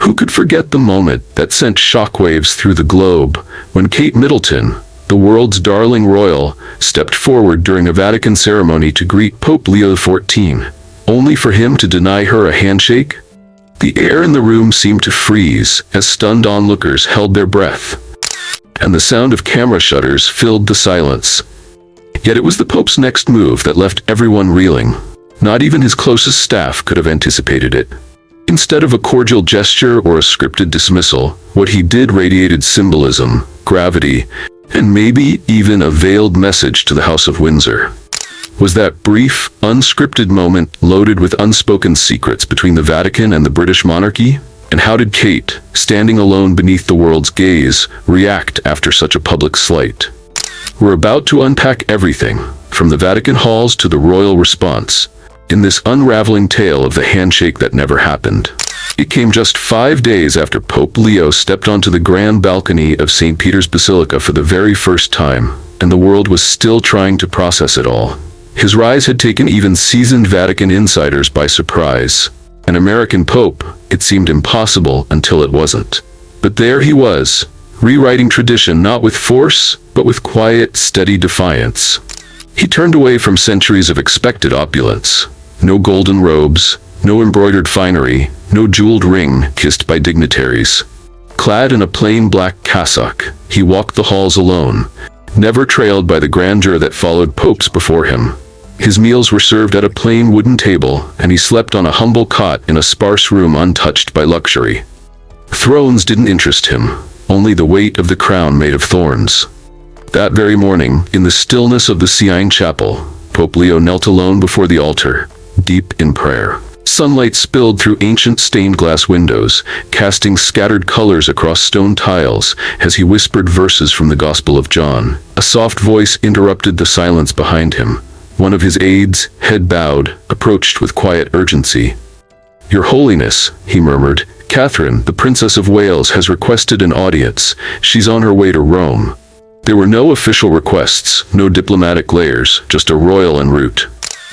Who could forget the moment that sent shockwaves through the globe when Kate Middleton, the world's darling royal, stepped forward during a Vatican ceremony to greet Pope Leo XIV, only for him to deny her a handshake? The air in the room seemed to freeze as stunned onlookers held their breath, and the sound of camera shutters filled the silence. Yet it was the Pope's next move that left everyone reeling. Not even his closest staff could have anticipated it. Instead of a cordial gesture or a scripted dismissal, what he did radiated symbolism, gravity, and maybe even a veiled message to the House of Windsor. Was that brief, unscripted moment loaded with unspoken secrets between the Vatican and the British monarchy? And how did Kate, standing alone beneath the world's gaze, react after such a public slight? We're about to unpack everything, from the Vatican halls to the royal response, in this unraveling tale of the handshake that never happened. It came just 5 days after Pope Leo stepped onto the grand balcony of St. Peter's Basilica for the very first time, and the world was still trying to process it all. His rise had taken even seasoned Vatican insiders by surprise. An American pope, it seemed impossible until it wasn't. But there he was, rewriting tradition not with force, but with quiet, steady defiance. He turned away from centuries of expected opulence. No golden robes, no embroidered finery, no jeweled ring kissed by dignitaries. Clad in a plain black cassock, he walked the halls alone, never trailed by the grandeur that followed popes before him. His meals were served at a plain wooden table, and he slept on a humble cot in a sparse room untouched by luxury. Thrones didn't interest him, only the weight of the crown made of thorns. That very morning, in the stillness of the Sistine Chapel, Pope Leo knelt alone before the altar, deep in prayer. Sunlight spilled through ancient stained glass windows, casting scattered colors across stone tiles as he whispered verses from the Gospel of John. A soft voice interrupted the silence behind him. One of his aides, head bowed, approached with quiet urgency. "Your Holiness," he murmured, "Catherine, the Princess of Wales, has requested an audience. She's on her way to Rome." There were no official requests, no diplomatic layers, just a royal en route.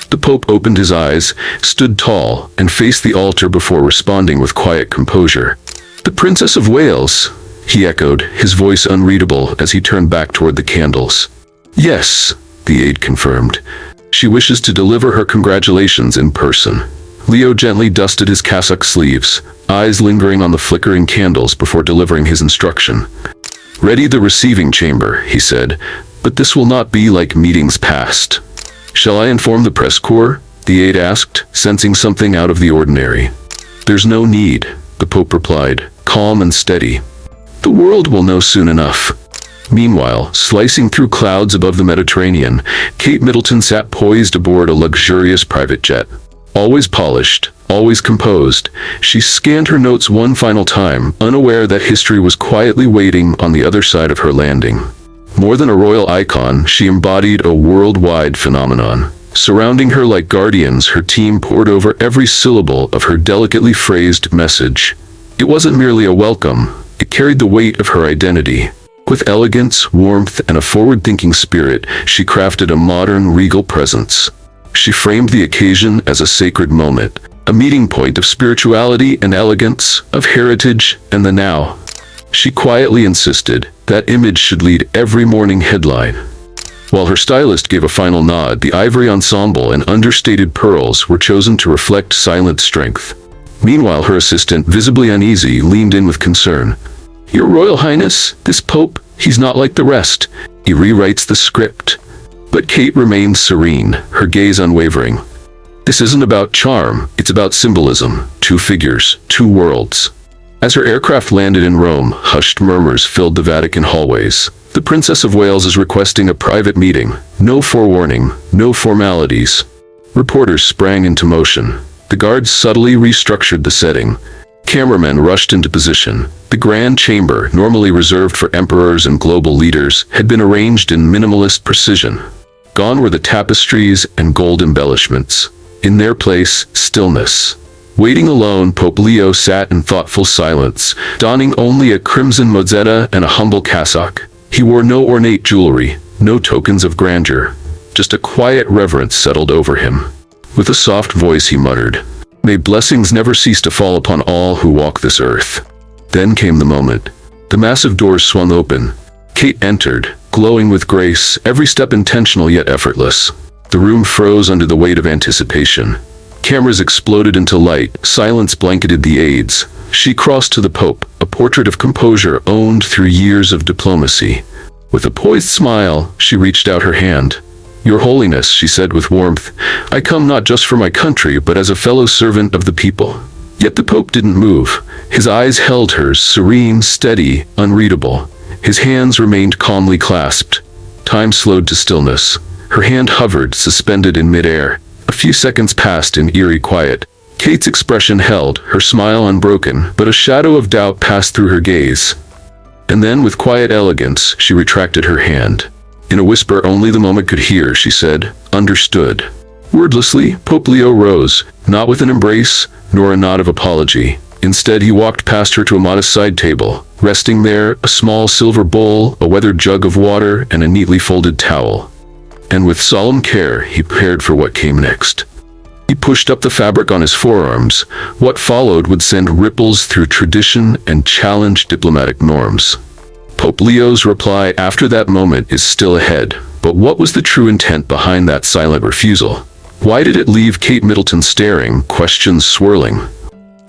The Pope opened his eyes, stood tall, and faced the altar before responding with quiet composure. "The Princess of Wales," he echoed, his voice unreadable as he turned back toward the candles. "Yes," the aide confirmed. "She wishes to deliver her congratulations in person." Leo gently dusted his cassock sleeves, eyes lingering on the flickering candles before delivering his instruction. "Ready the receiving chamber," he said, "but this will not be like meetings past." "Shall I inform the press corps?" the aide asked, sensing something out of the ordinary. "There's no need," the Pope replied, calm and steady. "The world will know soon enough." Meanwhile, slicing through clouds above the Mediterranean, Kate Middleton sat poised aboard a luxurious private jet. Always polished, always composed, she scanned her notes one final time, unaware that history was quietly waiting on the other side of her landing. More than a royal icon, she embodied a worldwide phenomenon. Surrounding her like guardians, her team pored over every syllable of her delicately phrased message. It wasn't merely a welcome, it carried the weight of her identity. With elegance, warmth, and a forward-thinking spirit, she crafted a modern, regal presence. She framed the occasion as a sacred moment, a meeting point of spirituality and elegance, of heritage and the now. She quietly insisted that image should lead every morning headline. While her stylist gave a final nod, the ivory ensemble and understated pearls were chosen to reflect silent strength. Meanwhile, her assistant, visibly uneasy, leaned in with concern. "Your Royal Highness, this Pope, he's not like the rest. He rewrites the script." But Kate remained serene, her gaze unwavering. "This isn't about charm, it's about symbolism. Two figures, two worlds." As her aircraft landed in Rome, hushed murmurs filled the Vatican hallways. "The Princess of Wales is requesting a private meeting. No forewarning, no formalities." Reporters sprang into motion. The guards subtly restructured the setting. Cameramen rushed into position. The grand chamber, normally reserved for emperors and global leaders, had been arranged in minimalist precision. Gone were the tapestries and gold embellishments. In their place, stillness. Waiting alone, Pope Leo sat in thoughtful silence, donning only a crimson mozzetta and a humble cassock. He wore no ornate jewelry, no tokens of grandeur. Just a quiet reverence settled over him. With a soft voice he muttered, May blessings never cease to fall upon all who walk this earth. Then came the moment. The massive doors swung open. Kate entered, glowing with grace, every step intentional yet effortless. The room froze under the weight of anticipation. Cameras exploded into light, silence blanketed the aides. She crossed to the Pope, a portrait of composure owned through years of diplomacy. With a poised smile, she reached out her hand. "Your Holiness," she said with warmth, "I come not just for my country, but as a fellow servant of the people." Yet the Pope didn't move. His eyes held hers, serene, steady, unreadable. His hands remained calmly clasped. Time slowed to stillness. Her hand hovered, suspended in midair. A few seconds passed in eerie quiet. Kate's expression held, her smile unbroken, but a shadow of doubt passed through her gaze. And then, with quiet elegance, she retracted her hand. In a whisper only the moment could hear, she said, "Understood." Wordlessly, Pope Leo rose, not with an embrace, nor a nod of apology. Instead, he walked past her to a modest side table. Resting there, a small silver bowl, a weathered jug of water, and a neatly folded towel. And with solemn care, he prepared for what came next. He pushed up the fabric on his forearms. What followed would send ripples through tradition and challenge diplomatic norms. Pope Leo's reply after that moment is still ahead. But what was the true intent behind that silent refusal? Why did it leave Kate Middleton staring, questions swirling?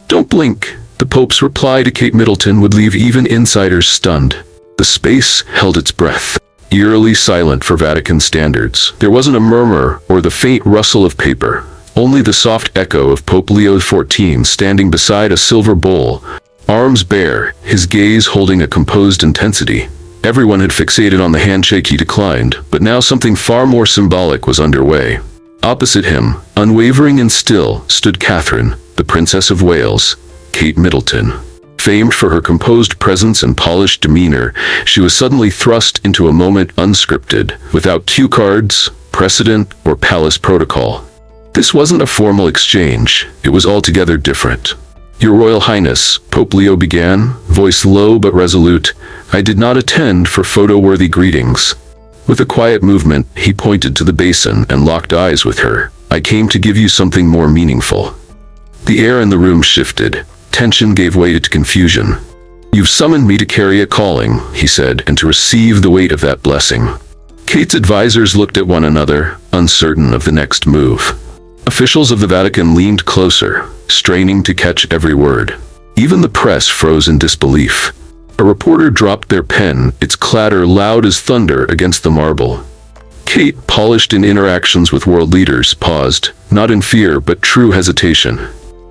"Don't blink." The Pope's reply to Kate Middleton would leave even insiders stunned. The space held its breath, eerily silent for Vatican standards. There wasn't a murmur or the faint rustle of paper. Only the soft echo of Pope Leo XIV standing beside a silver bowl, arms bare, his gaze holding a composed intensity. Everyone had fixated on the handshake he declined, but now something far more symbolic was underway. Opposite him, unwavering and still, stood Catherine, the Princess of Wales, Kate Middleton. Famed for her composed presence and polished demeanor, she was suddenly thrust into a moment unscripted, without cue cards, precedent, or palace protocol. This wasn't a formal exchange, it was altogether different. "Your Royal Highness," Pope Leo began, voice low but resolute, "I did not attend for photo-worthy greetings." With a quiet movement, he pointed to the basin and locked eyes with her. "I came to give you something more meaningful." The air in the room shifted. Tension gave way to confusion. "You've summoned me to carry a calling," he said, "and to receive the weight of that blessing." Kate's advisors looked at one another, uncertain of the next move. Officials of the Vatican leaned closer, straining to catch every word. Even the press froze in disbelief. A reporter dropped their pen, its clatter loud as thunder against the marble. Kate, polished in interactions with world leaders, paused, not in fear but true hesitation.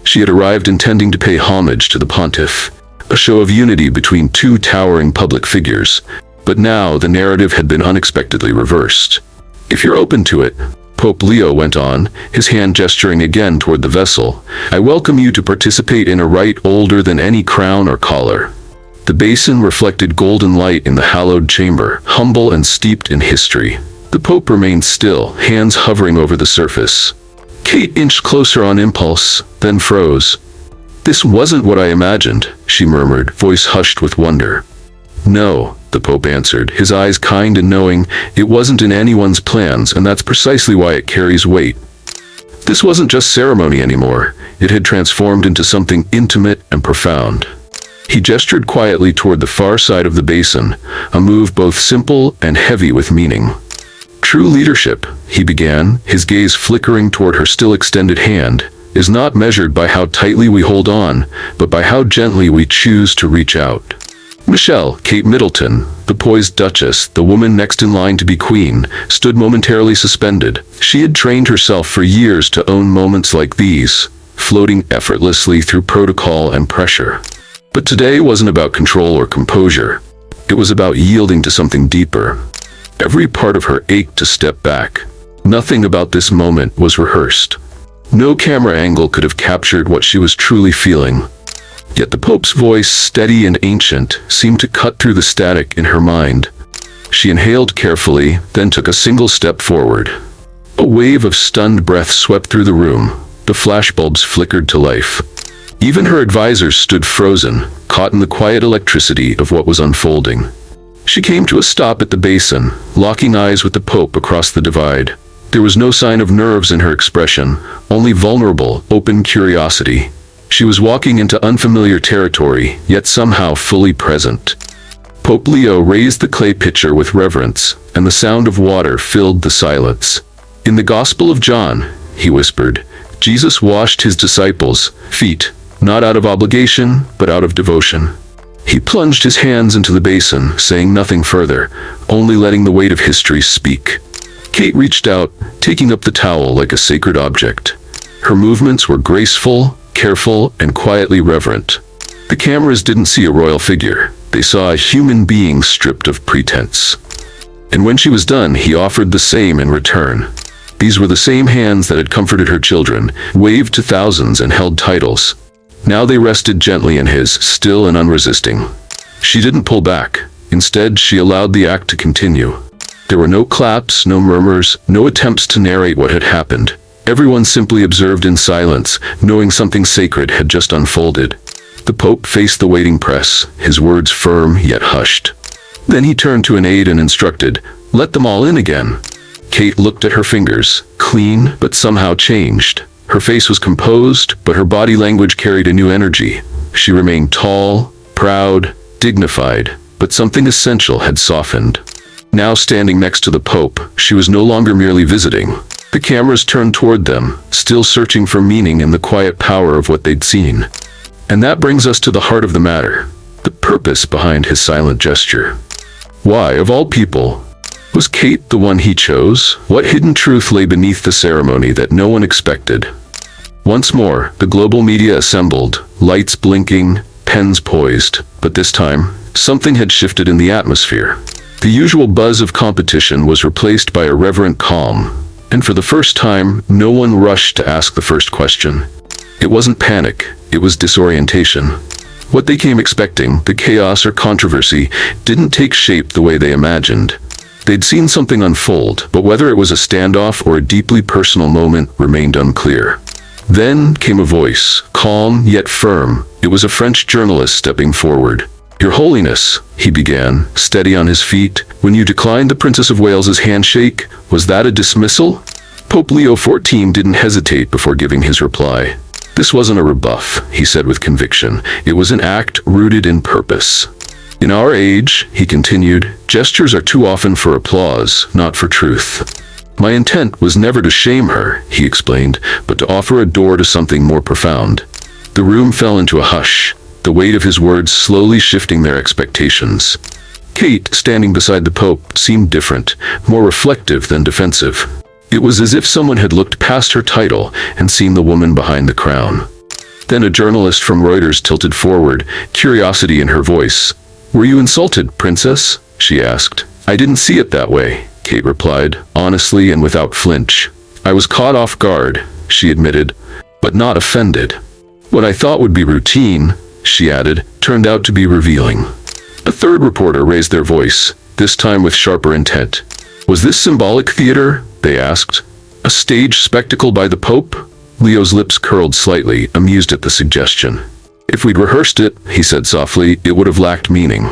She had arrived intending to pay homage to the pontiff, a show of unity between two towering public figures. But now the narrative had been unexpectedly reversed. "If you're open to it," Pope Leo went on, his hand gesturing again toward the vessel, "I welcome you to participate in a rite older than any crown or collar." The basin reflected golden light in the hallowed chamber, humble and steeped in history. The Pope remained still, hands hovering over the surface. Kate inched closer on impulse, then froze. "This wasn't what I imagined," she murmured, voice hushed with wonder. "No," the Pope answered, his eyes kind and knowing. "It wasn't in anyone's plans, and that's precisely why it carries weight." This wasn't just ceremony anymore. It had transformed into something intimate and profound. He gestured quietly toward the far side of the basin, a move both simple and heavy with meaning. "True leadership," he began, his gaze flickering toward her still extended hand, "is not measured by how tightly we hold on, but by how gently we choose to reach out." Michelle, Kate Middleton, the poised Duchess, the woman next in line to be queen, stood momentarily suspended. She had trained herself for years to own moments like these, floating effortlessly through protocol and pressure. But today wasn't about control or composure. It was about yielding to something deeper. Every part of her ached to step back. Nothing about this moment was rehearsed. No camera angle could have captured what she was truly feeling. Yet the Pope's voice, steady and ancient, seemed to cut through the static in her mind. She inhaled carefully, then took a single step forward. A wave of stunned breath swept through the room. The flashbulbs flickered to life. Even her advisors stood frozen, caught in the quiet electricity of what was unfolding. She came to a stop at the basin, locking eyes with the Pope across the divide. There was no sign of nerves in her expression, only vulnerable, open curiosity. She was walking into unfamiliar territory, yet somehow fully present. Pope Leo raised the clay pitcher with reverence, and the sound of water filled the silence. "In the Gospel of John," he whispered, "Jesus washed his disciples' feet, not out of obligation, but out of devotion." He plunged his hands into the basin, saying nothing further, only letting the weight of history speak. Kate reached out, taking up the towel like a sacred object. Her movements were graceful, careful, and quietly reverent. The cameras didn't see a royal figure. They saw a human being stripped of pretense. And when she was done, he offered the same in return. These were the same hands that had comforted her children, waved to thousands, and held titles. Now they rested gently in his, still and unresisting. She didn't pull back. Instead, she allowed the act to continue. There were no claps, no murmurs, no attempts to narrate what had happened. Everyone simply observed in silence, knowing something sacred had just unfolded. The Pope faced the waiting press, his words firm yet hushed. Then he turned to an aide and instructed, "Let them all in again." Kate looked at her fingers, clean but somehow changed. Her face was composed, but her body language carried a new energy. She remained tall, proud, dignified, but something essential had softened. Now standing next to the Pope, she was no longer merely visiting. The cameras turned toward them, still searching for meaning in the quiet power of what they'd seen. And that brings us to the heart of the matter, the purpose behind his silent gesture. Why, of all people, was Kate the one he chose? What hidden truth lay beneath the ceremony that no one expected? Once more, the global media assembled, lights blinking, pens poised, but this time, something had shifted in the atmosphere. The usual buzz of competition was replaced by a reverent calm, and for the first time, no one rushed to ask the first question. It wasn't panic, it was disorientation. What they came expecting, the chaos or controversy, didn't take shape the way they imagined. They'd seen something unfold, but whether it was a standoff or a deeply personal moment remained unclear. Then came a voice, calm yet firm. It was a French journalist stepping forward. "Your Holiness," he began, steady on his feet, "when you declined the Princess of Wales's handshake, was that a dismissal?" Pope Leo XIV didn't hesitate before giving his reply. "This wasn't a rebuff," he said with conviction. "It was an act rooted in purpose. In our age," he continued, "gestures are too often for applause, not for truth. My intent was never to shame her," he explained, "but to offer a door to something more profound." The room fell into a hush, the weight of his words slowly shifting their expectations. Kate, standing beside the Pope, seemed different, more reflective than defensive. It was as if someone had looked past her title and seen the woman behind the crown. Then a journalist from Reuters tilted forward, curiosity in her voice. "Were you insulted, Princess?" she asked. "I didn't see it that way," Kate replied, honestly and without flinch. "I was caught off guard," she admitted, "but not offended. What I thought would be routine," she added, "turned out to be revealing." A third reporter raised their voice, this time with sharper intent. "Was this symbolic theater?" they asked. "A stage spectacle by the Pope?" Leo's lips curled slightly, amused at the suggestion. "If we'd rehearsed it," he said softly, "it would have lacked meaning."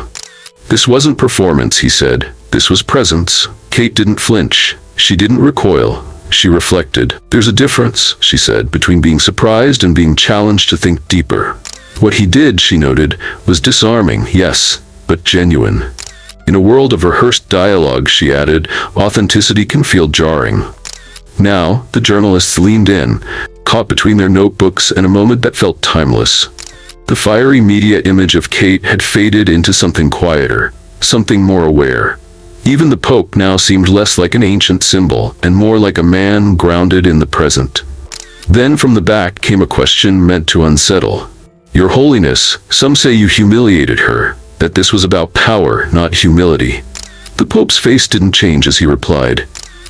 "This wasn't performance," he said. "This was presence." Kate didn't flinch. She didn't recoil. She reflected. "There's a difference," she said, "between being surprised and being challenged to think deeper." What he did, she noted, was disarming, yes, but genuine. "In a world of rehearsed dialogue," she added, "authenticity can feel jarring." Now, the journalists leaned in, caught between their notebooks and a moment that felt timeless. The fiery media image of Kate had faded into something quieter, something more aware. Even the Pope now seemed less like an ancient symbol and more like a man grounded in the present. Then from the back came a question meant to unsettle. "Your Holiness, some say you humiliated her, that this was about power, not humility." The Pope's face didn't change as he replied.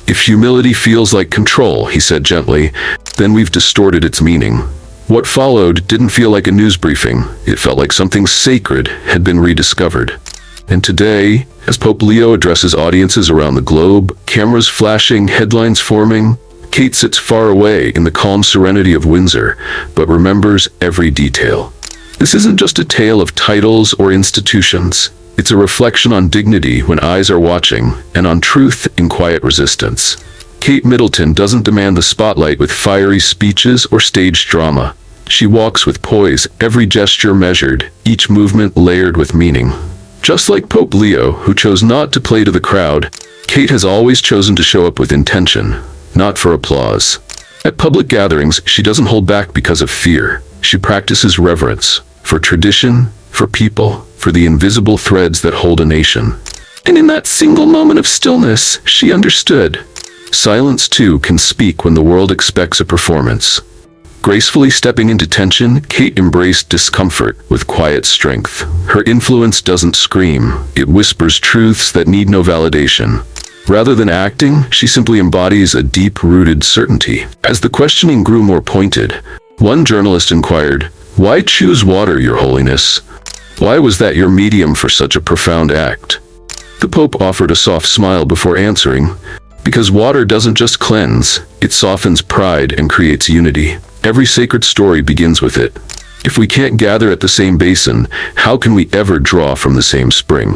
"If humility feels like control," he said gently, "then we've distorted its meaning." What followed didn't feel like a news briefing. It felt like something sacred had been rediscovered. And today, as Pope Leo addresses audiences around the globe, cameras flashing, headlines forming, Kate sits far away in the calm serenity of Windsor, but remembers every detail. This isn't just a tale of titles or institutions. It's a reflection on dignity when eyes are watching, and on truth in quiet resistance. Kate Middleton doesn't demand the spotlight with fiery speeches or staged drama. She walks with poise, every gesture measured, each movement layered with meaning. Just like Pope Leo, who chose not to play to the crowd, Kate has always chosen to show up with intention, not for applause. At public gatherings, she doesn't hold back because of fear. She practices reverence, for tradition, for people, for the invisible threads that hold a nation. And in that single moment of stillness, she understood. Silence, too, can speak when the world expects a performance. Gracefully stepping into tension, Kate embraced discomfort with quiet strength. Her influence doesn't scream. It whispers truths that need no validation. Rather than acting, she simply embodies a deep-rooted certainty. As the questioning grew more pointed, one journalist inquired, "Why choose water, Your Holiness? Why was that your medium for such a profound act?" The Pope offered a soft smile before answering, "Because water doesn't just cleanse, it softens pride and creates unity. Every sacred story begins with it. If we can't gather at the same basin, how can we ever draw from the same spring?"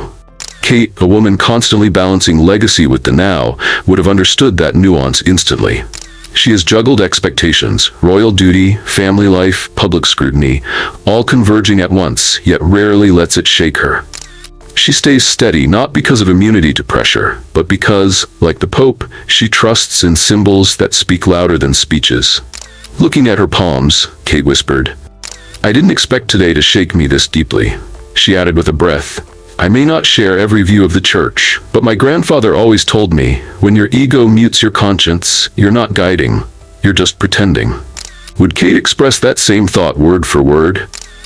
Kate, a woman constantly balancing legacy with the now, would have understood that nuance instantly. She has juggled expectations, royal duty, family life, public scrutiny, all converging at once, yet rarely lets it shake her. She stays steady not because of immunity to pressure, but because, like the Pope, she trusts in symbols that speak louder than speeches. Looking at her palms, Kate whispered, "I didn't expect today to shake me this deeply." She added with a breath, "I may not share every view of the church, but my grandfather always told me, when your ego mutes your conscience, you're not guiding, you're just pretending." Would Kate express that same thought word for word?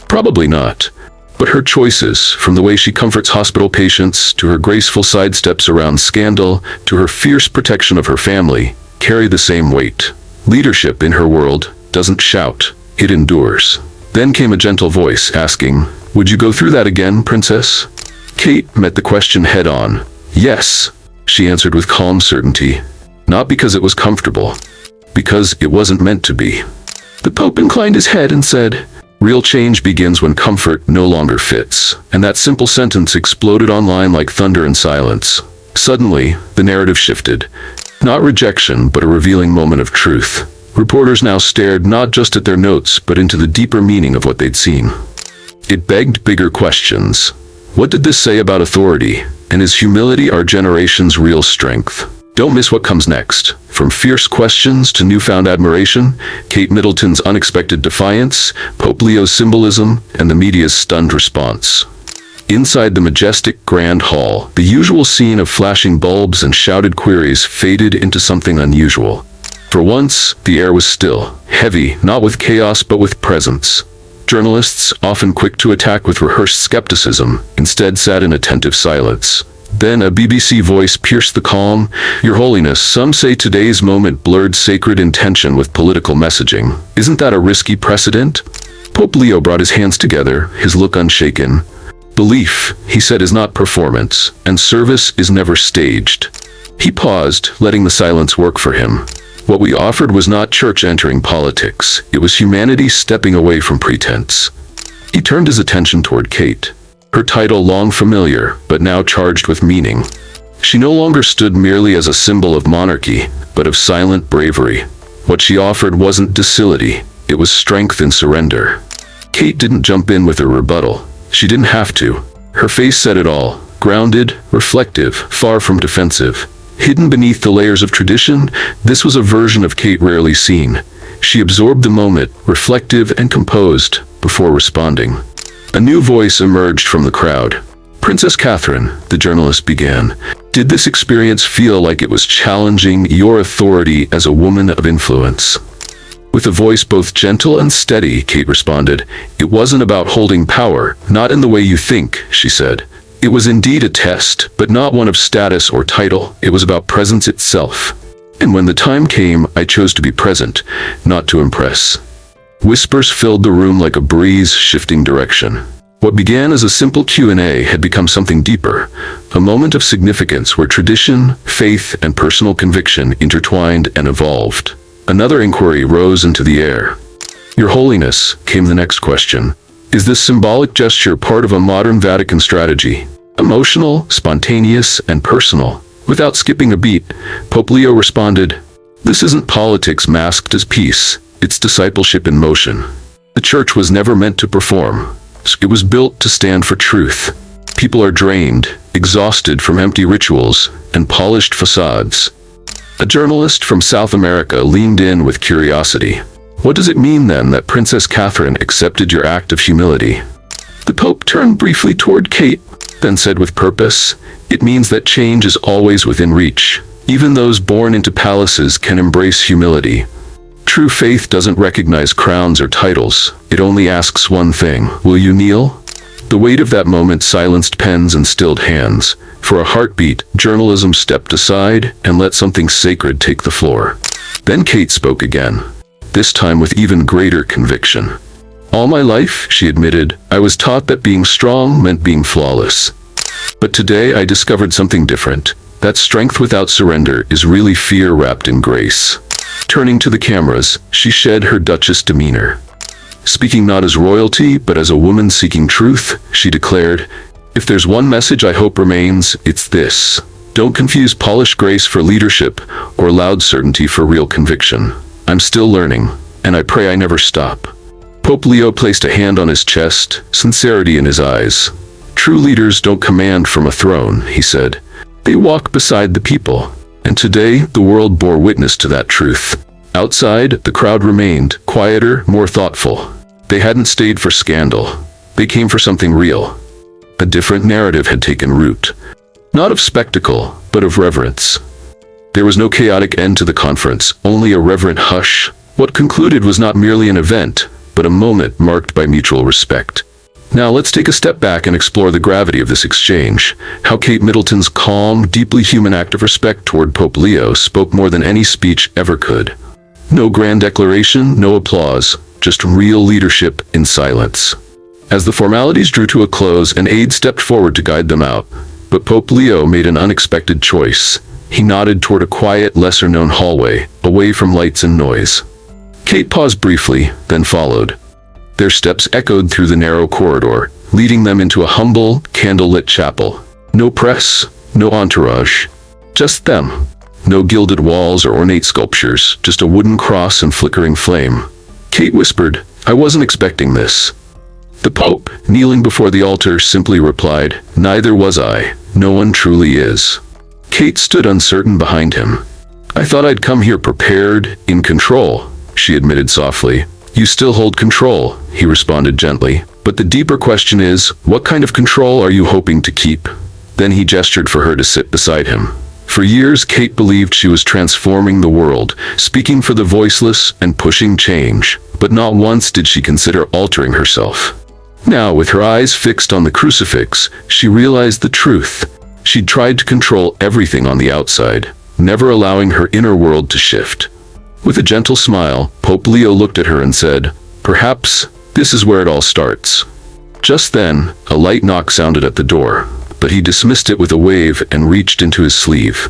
Probably not. But her choices, from the way she comforts hospital patients, to her graceful sidesteps around scandal, to her fierce protection of her family, carry the same weight. Leadership in her world doesn't shout, it endures. Then came a gentle voice asking, "Would you go through that again, Princess?" Kate met the question head-on. "Yes," she answered with calm certainty. Not because it was comfortable, because it wasn't meant to be. The Pope inclined his head and said, "Real change begins when comfort no longer fits." And that simple sentence exploded online like thunder in silence. Suddenly, the narrative shifted. Not rejection, but a revealing moment of truth. Reporters now stared not just at their notes, but into the deeper meaning of what they'd seen. It begged bigger questions. What did this say about authority? And is humility our generation's real strength? Don't miss what comes next. From fierce questions to newfound admiration, Kate Middleton's unexpected defiance, Pope Leo's symbolism, and the media's stunned response. Inside the majestic grand hall, the usual scene of flashing bulbs and shouted queries faded into something unusual. For once, the air was still, heavy, not with chaos but with presence. Journalists, often quick to attack with rehearsed skepticism, instead sat in attentive silence. Then a BBC voice pierced the calm. "Your Holiness, some say today's moment blurred sacred intention with political messaging. Isn't that a risky precedent?" Pope Leo brought his hands together, his look unshaken. "Belief," he said, "is not performance, and service is never staged." He paused, letting the silence work for him. What we offered was not church entering politics. It was humanity stepping away from pretense. He turned his attention toward Kate. Her title long familiar, but now charged with meaning. She no longer stood merely as a symbol of monarchy, but of silent bravery. What she offered wasn't docility, it was strength and surrender. Kate didn't jump in with a rebuttal. She didn't have to. Her face said it all, grounded, reflective, far from defensive. Hidden beneath the layers of tradition, this was a version of Kate rarely seen. She absorbed the moment, reflective and composed, before responding. A new voice emerged from the crowd. "Princess Catherine," the journalist began, "did this experience feel like it was challenging your authority as a woman of influence?" With a voice both gentle and steady, Kate responded, "It wasn't about holding power, not in the way you think," she said. "It was indeed a test, but not one of status or title. It was about presence itself. And when the time came, I chose to be present, not to impress." Whispers filled the room like a breeze shifting direction. What began as a simple Q&A had become something deeper, a moment of significance where tradition, faith, and personal conviction intertwined and evolved. Another inquiry rose into the air. "Your Holiness," came the next question, "is this symbolic gesture part of a modern Vatican strategy? Emotional, spontaneous, and personal." Without skipping a beat, Pope Leo responded, This isn't politics masked as peace, it's discipleship in motion. The church was never meant to perform. It was built to stand for truth. People are drained, exhausted from empty rituals and polished facades. A journalist from South America leaned in with curiosity. What does it mean then that Princess Catherine accepted your act of humility? The Pope turned briefly toward Kate, then said with purpose, "It means that change is always within reach. Even those born into palaces can embrace humility. True faith doesn't recognize crowns or titles. It only asks one thing: will you kneel?" The weight of that moment silenced pens and stilled hands. For a heartbeat, journalism stepped aside and let something sacred take the floor. Then Kate spoke again, this time with even greater conviction. "All my life," she admitted, "I was taught that being strong meant being flawless. But today I discovered something different. That strength without surrender is really fear wrapped in grace." Turning to the cameras, she shed her duchess demeanor. Speaking not as royalty, but as a woman seeking truth, she declared, "If there's one message I hope remains, it's this. Don't confuse polished grace for leadership or loud certainty for real conviction. I'm still learning, and I pray I never stop." Pope Leo placed a hand on his chest, sincerity in his eyes. "True leaders don't command from a throne," he said. "They walk beside the people." And today, the world bore witness to that truth. Outside, the crowd remained, quieter, more thoughtful. They hadn't stayed for scandal. They came for something real. A different narrative had taken root. Not of spectacle, but of reverence. There was no chaotic end to the conference, only a reverent hush. What concluded was not merely an event, but a moment marked by mutual respect. Now let's take a step back and explore the gravity of this exchange. How Kate Middleton's calm, deeply human act of respect toward Pope Leo spoke more than any speech ever could. No grand declaration, no applause, just real leadership in silence. As the formalities drew to a close, an aide stepped forward to guide them out. But Pope Leo made an unexpected choice. He nodded toward a quiet, lesser-known hallway, away from lights and noise. Kate paused briefly, then followed. Their steps echoed through the narrow corridor, leading them into a humble, candle-lit chapel. No press, no entourage, just them. No gilded walls or ornate sculptures, just a wooden cross and flickering flame. Kate whispered, "I wasn't expecting this." The Pope, kneeling before the altar, simply replied, "Neither was I. No one truly is." Kate stood uncertain behind him. "I thought I'd come here prepared, in control," she admitted softly. "You still hold control," he responded gently. "But the deeper question is, what kind of control are you hoping to keep?" Then he gestured for her to sit beside him. For years, Kate believed she was transforming the world, speaking for the voiceless and pushing change. But not once did she consider altering herself. Now, with her eyes fixed on the crucifix, she realized the truth. She'd tried to control everything on the outside, never allowing her inner world to shift. With a gentle smile, Pope Leo looked at her and said, "Perhaps this is where it all starts." Just then, a light knock sounded at the door, but he dismissed it with a wave and reached into his sleeve.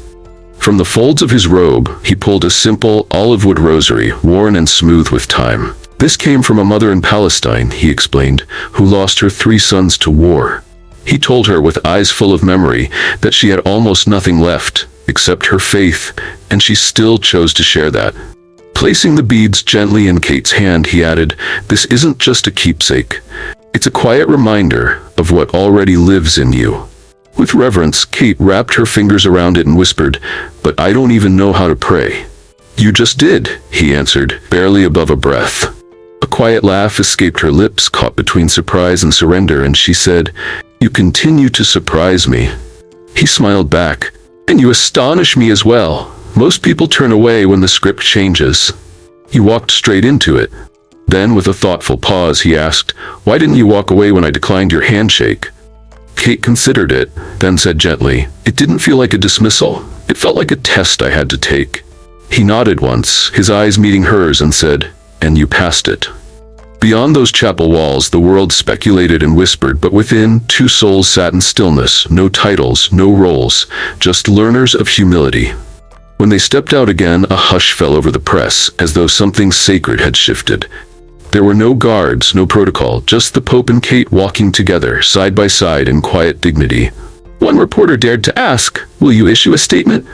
From the folds of his robe, he pulled a simple, olive-wood rosary, worn and smooth with time. "This came from a mother in Palestine," he explained, "who lost her 3 sons to war." He told her with eyes full of memory that she had almost nothing left, except her faith, and she still chose to share that. Placing the beads gently in Kate's hand, he added, "This isn't just a keepsake. It's a quiet reminder of what already lives in you." With reverence, Kate wrapped her fingers around it and whispered, "But I don't even know how to pray." "You just did," he answered, barely above a breath. A quiet laugh escaped her lips, caught between surprise and surrender, and she said, "You continue to surprise me." He smiled back, "And you astonish me as well. Most people turn away when the script changes. You walked straight into it." Then, with a thoughtful pause, he asked, "Why didn't you walk away when I declined your handshake?" Kate considered it, then said gently, "It didn't feel like a dismissal. It felt like a test I had to take." He nodded once, his eyes meeting hers, and said, "And you passed it." Beyond those chapel walls, the world speculated and whispered, but within, 2 souls sat in stillness, no titles, no roles, just learners of humility. When they stepped out again, a hush fell over the press, as though something sacred had shifted. There were no guards, no protocol, just the Pope and Kate walking together, side by side in quiet dignity. One reporter dared to ask, "Will you issue a statement?"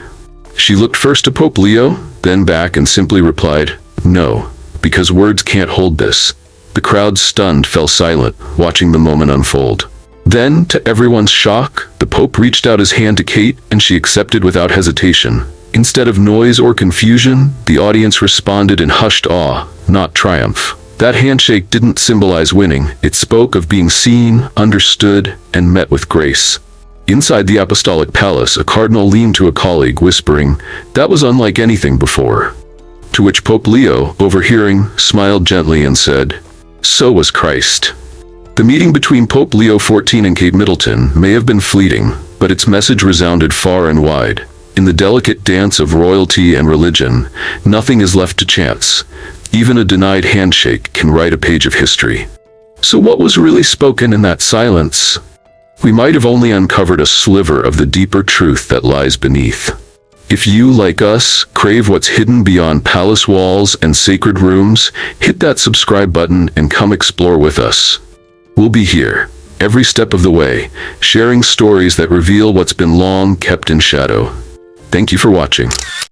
She looked first to Pope Leo, then back and simply replied, "No, because words can't hold this." The crowd, stunned, fell silent, watching the moment unfold. Then, to everyone's shock, the Pope reached out his hand to Kate, and she accepted without hesitation. Instead of noise or confusion, the audience responded in hushed awe, not triumph. That handshake didn't symbolize winning. It spoke of being seen, understood, and met with grace. Inside the Apostolic Palace, a cardinal leaned to a colleague, whispering, "That was unlike anything before." To which Pope Leo, overhearing, smiled gently and said, "So was Christ." The meeting between Pope Leo XIV and Kate Middleton may have been fleeting, but its message resounded far and wide. In the delicate dance of royalty and religion, nothing is left to chance. Even a denied handshake can write a page of history. So what was really spoken in that silence? We might have only uncovered a sliver of the deeper truth that lies beneath. If you, like us, crave what's hidden beyond palace walls and sacred rooms, hit that subscribe button and come explore with us. We'll be here, every step of the way, sharing stories that reveal what's been long kept in shadow. Thank you for watching.